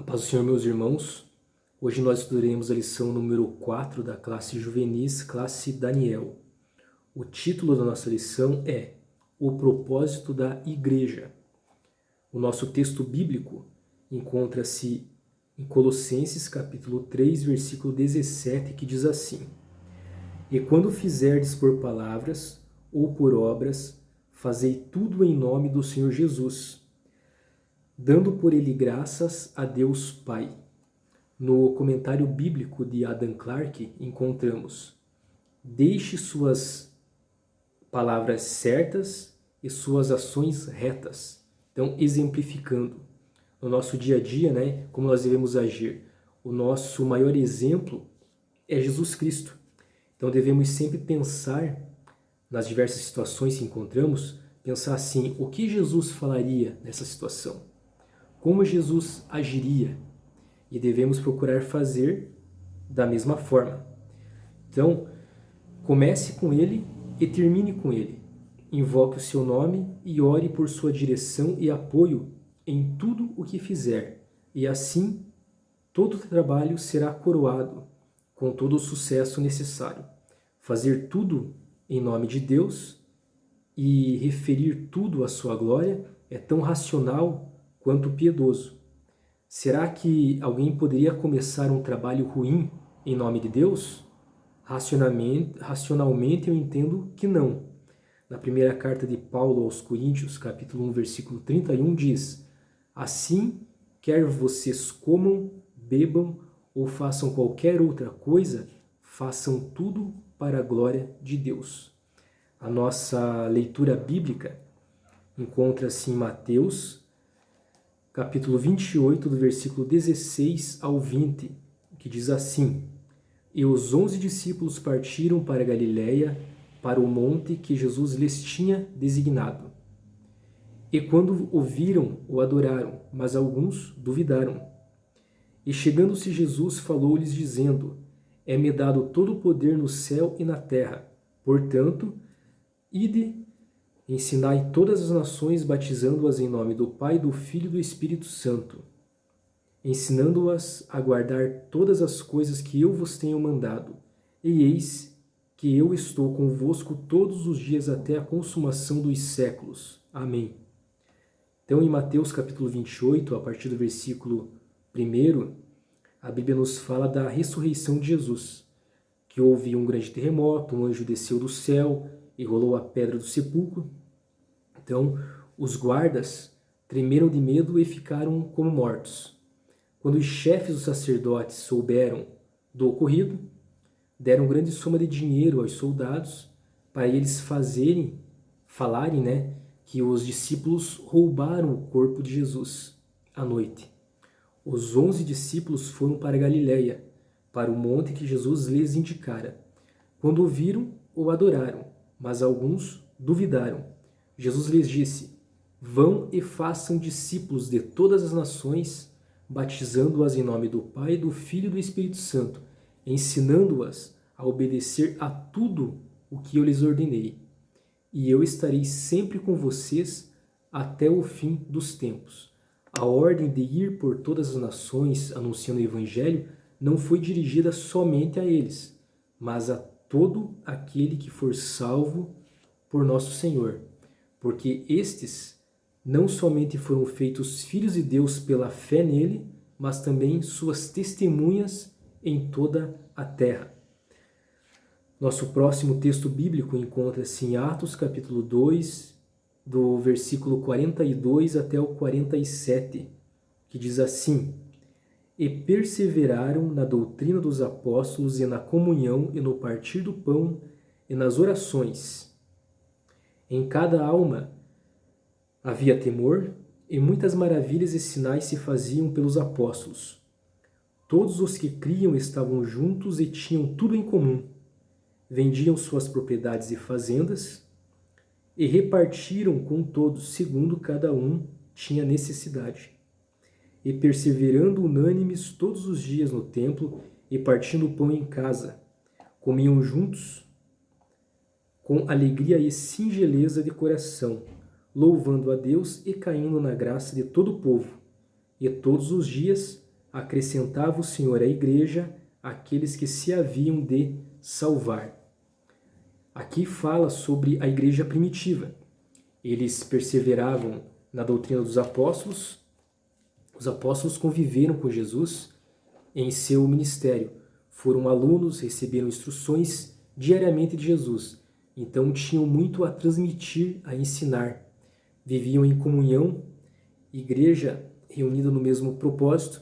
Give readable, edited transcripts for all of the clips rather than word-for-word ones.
A paz do Senhor, meus irmãos. Hoje nós estudaremos a lição número 4 da classe Juvenis, classe Daniel. O título da nossa lição é O Propósito da Igreja. O nosso texto bíblico encontra-se em Colossenses capítulo 3, versículo 17, que diz assim: E quando fizerdes por palavras ou por obras, fazei tudo em nome do Senhor Jesus, dando por ele graças a Deus Pai. No comentário bíblico de Adam Clarke, encontramos: deixe suas palavras certas e suas ações retas. Então, exemplificando no nosso dia a dia, como nós devemos agir. O nosso maior exemplo é Jesus Cristo. Então, devemos sempre pensar nas diversas situações que encontramos, pensar assim: o que Jesus falaria nessa situação? Como Jesus agiria? E devemos procurar fazer da mesma forma. Então, comece com ele e termine com ele. Invoque o seu nome e ore por sua direção e apoio em tudo o que fizer. E assim, todo o trabalho será coroado com todo o sucesso necessário. Fazer tudo em nome de Deus e referir tudo à sua glória é tão racional quanto piedoso. Será que alguém poderia começar um trabalho ruim em nome de Deus? Racionalmente eu entendo que não. Na primeira carta de Paulo aos Coríntios, capítulo 1, versículo 31, diz: Assim, quer vocês comam, bebam ou façam qualquer outra coisa, façam tudo para a glória de Deus. A nossa leitura bíblica encontra-se em Mateus, capítulo 28, do versículo 16 ao 20, que diz assim: E os 11 discípulos partiram para Galiléia, para o monte que Jesus lhes tinha designado. E quando o viram, o adoraram, mas alguns duvidaram. E chegando-se Jesus, falou-lhes dizendo: É-me dado todo o poder no céu e na terra. Portanto, ide, ensinai todas as nações, batizando-as em nome do Pai, do Filho e do Espírito Santo, ensinando-as a guardar todas as coisas que eu vos tenho mandado. E eis que eu estou convosco todos os dias até a consumação dos séculos. Amém. Então, em Mateus capítulo 28, a partir do versículo 1, a Bíblia nos fala da ressurreição de Jesus, que houve um grande terremoto, um anjo desceu do céu e rolou a pedra do sepulcro. Então, os guardas tremeram de medo e ficaram como mortos. Quando os chefes dos sacerdotes souberam do ocorrido, deram grande soma de dinheiro aos soldados para eles falarem, que os discípulos roubaram o corpo de Jesus à noite. Os 11 discípulos foram para Galiléia, para o monte que Jesus lhes indicara. Quando o viram, o adoraram, mas alguns duvidaram. Jesus lhes disse: Vão e façam discípulos de todas as nações, batizando-as em nome do Pai, do Filho e do Espírito Santo, ensinando-as a obedecer a tudo o que eu lhes ordenei. E eu estarei sempre com vocês até o fim dos tempos. A ordem de ir por todas as nações anunciando o Evangelho não foi dirigida somente a eles, mas a todo aquele que for salvo por nosso Senhor. Porque estes não somente foram feitos filhos de Deus pela fé nele, mas também suas testemunhas em toda a terra. Nosso próximo texto bíblico encontra-se em Atos capítulo 2, do versículo 42 até o 47, que diz assim: E perseveraram na doutrina dos apóstolos e na comunhão e no partir do pão e nas orações. Em cada alma havia temor, e muitas maravilhas e sinais se faziam pelos apóstolos. Todos os que criam estavam juntos e tinham tudo em comum. Vendiam suas propriedades e fazendas e repartiram com todos, segundo cada um tinha necessidade. E perseverando unânimes todos os dias no templo e partindo o pão em casa, comiam juntos com alegria e singeleza de coração, louvando a Deus e caindo na graça de todo o povo. E todos os dias acrescentava o Senhor à igreja aqueles que se haviam de salvar. Aqui fala sobre a igreja primitiva. Eles perseveravam na doutrina dos apóstolos. Os apóstolos conviveram com Jesus em seu ministério. Foram alunos, receberam instruções diariamente de Jesus. Então tinham muito a transmitir, a ensinar. Viviam em comunhão, igreja reunida no mesmo propósito.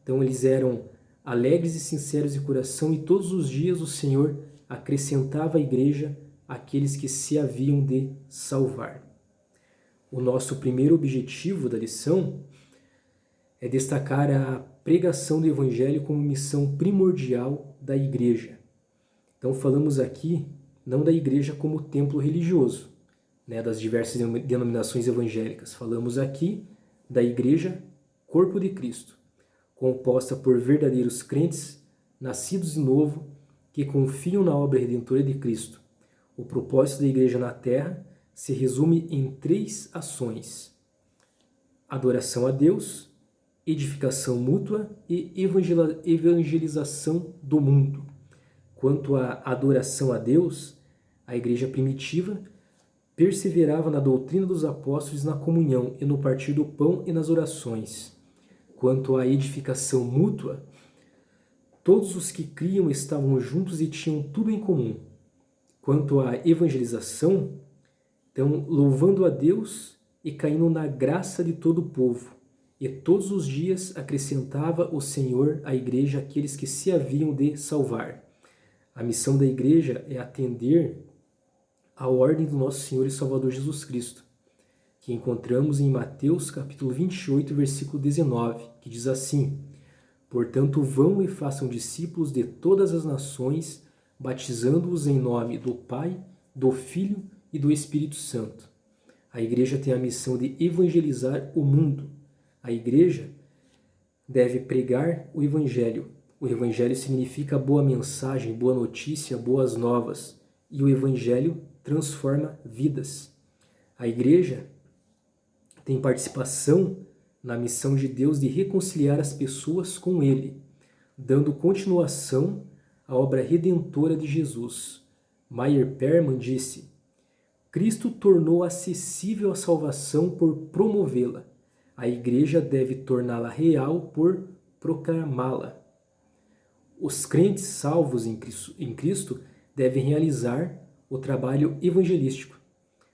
Então eles eram alegres e sinceros de coração, e todos os dias o Senhor acrescentava à igreja aqueles que se haviam de salvar. O nosso primeiro objetivo da lição é destacar a pregação do Evangelho como missão primordial da igreja. Então falamos aqui não da igreja como templo religioso, das diversas denominações evangélicas. Falamos aqui da igreja, corpo de Cristo, composta por verdadeiros crentes, nascidos de novo, que confiam na obra redentora de Cristo. O propósito da igreja na terra se resume em 3 ações: adoração a Deus, edificação mútua e evangelização do mundo. Quanto à adoração a Deus, a igreja primitiva perseverava na doutrina dos apóstolos, na comunhão e no partir do pão e nas orações. Quanto à edificação mútua, todos os que criam estavam juntos e tinham tudo em comum. Quanto à evangelização, então louvando a Deus e caindo na graça de todo o povo. E todos os dias acrescentava o Senhor à igreja aqueles que se haviam de salvar. A missão da igreja é atender à ordem do nosso Senhor e Salvador Jesus Cristo, que encontramos em Mateus capítulo 28, versículo 19, que diz assim: Portanto, vão e façam discípulos de todas as nações, batizando-os em nome do Pai, do Filho e do Espírito Santo. A igreja tem a missão de evangelizar o mundo. A igreja deve pregar o Evangelho. O Evangelho significa boa mensagem, boa notícia, boas novas. E o Evangelho transforma vidas. A igreja tem participação na missão de Deus de reconciliar as pessoas com Ele, dando continuação à obra redentora de Jesus. Meyer Perman disse: Cristo tornou acessível a salvação por promovê-la. A igreja deve torná-la real por proclamá-la. Os crentes salvos em Cristo devem realizar o trabalho evangelístico,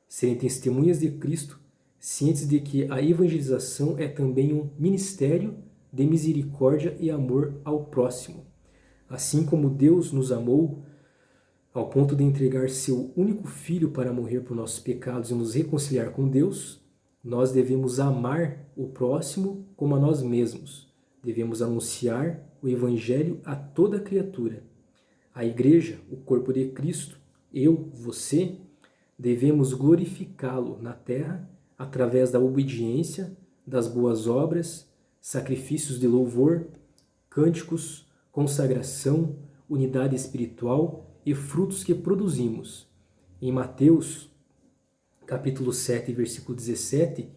serem testemunhas de Cristo, cientes de que a evangelização é também um ministério de misericórdia e amor ao próximo. Assim como Deus nos amou ao ponto de entregar seu único Filho para morrer por nossos pecados e nos reconciliar com Deus, nós devemos amar o próximo como a nós mesmos. Devemos anunciar o Evangelho a toda criatura. A igreja, o corpo de Cristo, eu, você, devemos glorificá-lo na terra através da obediência, das boas obras, sacrifícios de louvor, cânticos, consagração, unidade espiritual e frutos que produzimos. Em Mateus, capítulo 7, versículo 17,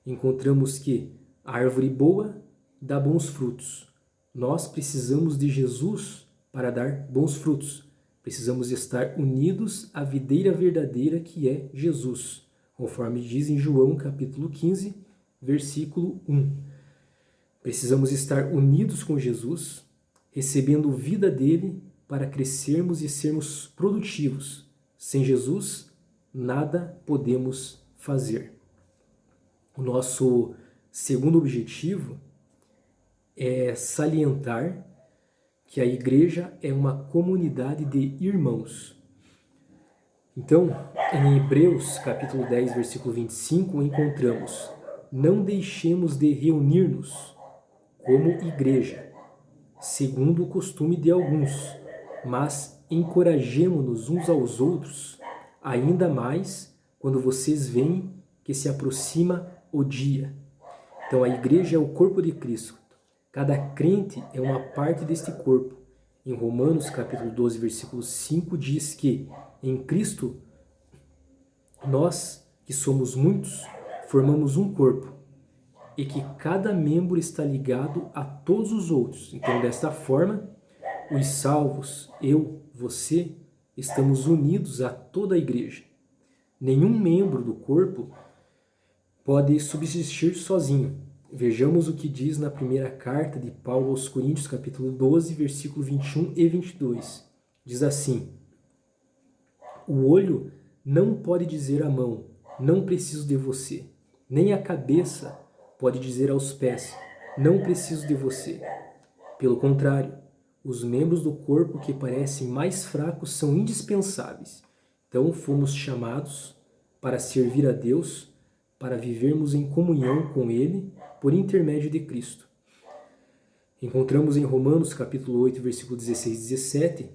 encontramos que a árvore boa dá bons frutos. Nós precisamos de Jesus para dar bons frutos. Precisamos estar unidos à videira verdadeira que é Jesus, conforme diz em João capítulo 15, versículo 1. Precisamos estar unidos com Jesus, recebendo vida dele para crescermos e sermos produtivos. Sem Jesus, nada podemos fazer. O nosso segundo objetivo é salientar que a igreja é uma comunidade de irmãos. Então, em Hebreus, capítulo 10, versículo 25, encontramos: não deixemos de reunir-nos como igreja, segundo o costume de alguns, mas encorajemo-nos uns aos outros, ainda mais quando vocês veem que se aproxima o dia. Então, a igreja é o corpo de Cristo. Cada crente é uma parte deste corpo. Em Romanos, capítulo 12, versículo 5, diz que em Cristo, nós, que somos muitos, formamos um corpo. e que cada membro está ligado a todos os outros. Então, desta forma, os salvos, eu, você, estamos unidos a toda a igreja. Nenhum membro do corpo pode subsistir sozinho. Vejamos o que diz na primeira carta de Paulo aos Coríntios, capítulo 12, versículo 21 e 22. Diz assim: o olho não pode dizer à mão, não preciso de você. Nem a cabeça pode dizer aos pés, não preciso de você. Pelo contrário, os membros do corpo que parecem mais fracos são indispensáveis. Então fomos chamados para servir a Deus, para vivermos em comunhão com Ele por intermédio de Cristo. Encontramos em Romanos capítulo 8, versículo 16 e 17,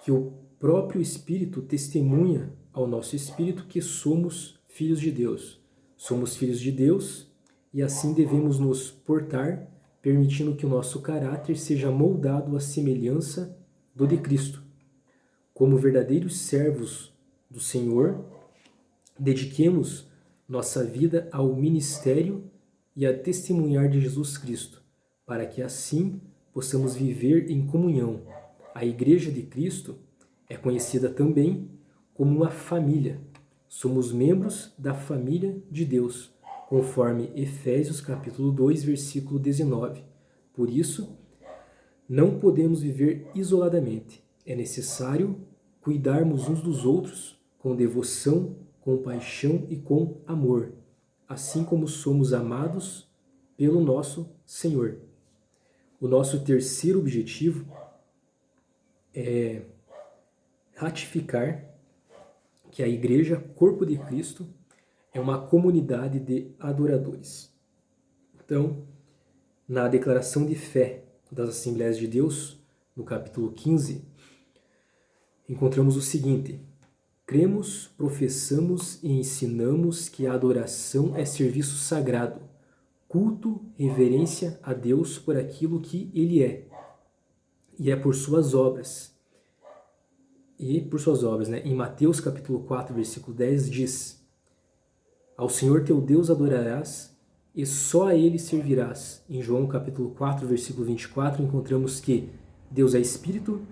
que o próprio Espírito testemunha ao nosso espírito que somos filhos de Deus. Somos filhos de Deus e assim devemos nos portar, permitindo que o nosso caráter seja moldado à semelhança do de Cristo. Como verdadeiros servos do Senhor, dediquemos nossa vida ao ministério e a testemunhar de Jesus Cristo, para que assim possamos viver em comunhão. A Igreja de Cristo é conhecida também como uma família. Somos membros da família de Deus, conforme Efésios capítulo 2, versículo 19. Por isso, não podemos viver isoladamente. É necessário cuidarmos uns dos outros com devoção, com paixão e com amor, assim como somos amados pelo nosso Senhor. O nosso terceiro objetivo é ratificar que a Igreja, Corpo de Cristo, é uma comunidade de adoradores. Então, na declaração de fé das Assembleias de Deus, no capítulo 15, encontramos o seguinte: cremos, professamos e ensinamos que a adoração é serviço sagrado, culto, reverência a Deus por aquilo que Ele é, e é por suas obras. Em Mateus capítulo 4, versículo 10 diz: ao Senhor teu Deus adorarás e só a Ele servirás. Em João capítulo 4, versículo 24, encontramos que Deus é Espírito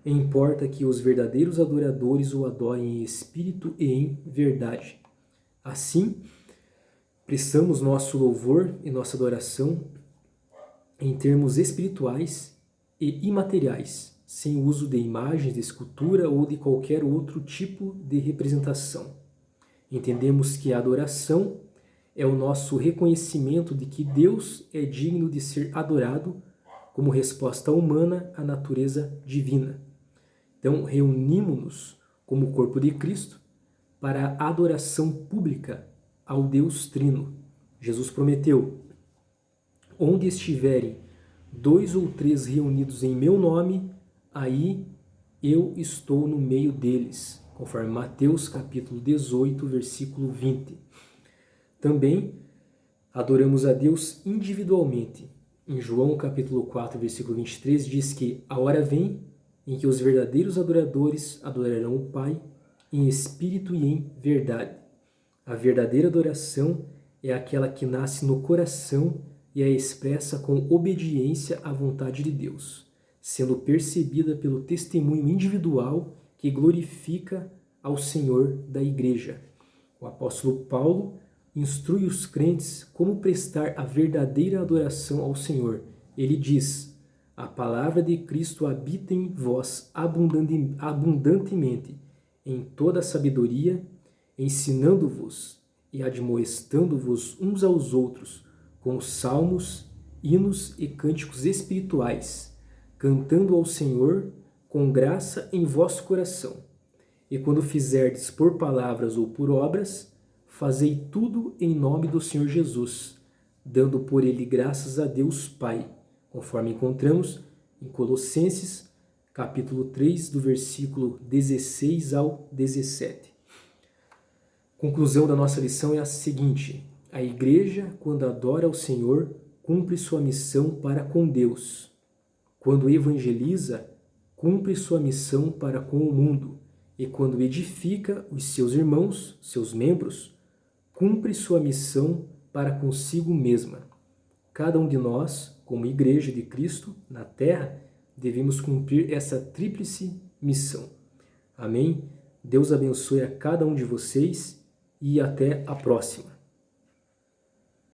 e importa que os verdadeiros adoradores o adorem em espírito e em verdade. Assim, prestamos nosso louvor e nossa adoração em termos espirituais e imateriais, sem uso de imagens, de escultura ou de qualquer outro tipo de representação. Entendemos que a adoração é o nosso reconhecimento de que Deus é digno de ser adorado como resposta humana à natureza divina. Então, reunimos-nos como corpo de Cristo para a adoração pública ao Deus Trino. Jesus prometeu: onde estiverem 2 ou 3 reunidos em meu nome, aí eu estou no meio deles, conforme Mateus capítulo 18, versículo 20. Também adoramos a Deus individualmente. Em João capítulo 4, versículo 23, diz que a hora vem em que os verdadeiros adoradores adorarão o Pai em espírito e em verdade. A verdadeira adoração é aquela que nasce no coração e é expressa com obediência à vontade de Deus, sendo percebida pelo testemunho individual que glorifica ao Senhor da Igreja. O apóstolo Paulo instrui os crentes como prestar a verdadeira adoração ao Senhor. Ele diz: a palavra de Cristo habita em vós abundantemente, em toda a sabedoria, ensinando-vos e admoestando-vos uns aos outros, com salmos, hinos e cânticos espirituais, cantando ao Senhor com graça em vosso coração. E quando fizerdes por palavras ou por obras, fazei tudo em nome do Senhor Jesus, dando por ele graças a Deus Pai, conforme encontramos em Colossenses, capítulo 3, do versículo 16 ao 17. Conclusão da nossa lição é a seguinte: a igreja, quando adora ao Senhor, cumpre sua missão para com Deus. Quando evangeliza, cumpre sua missão para com o mundo. E quando edifica os seus irmãos, seus membros, cumpre sua missão para consigo mesma. Cada um de nós, como Igreja de Cristo na Terra, devemos cumprir essa tríplice missão. Amém? Deus abençoe a cada um de vocês e até a próxima.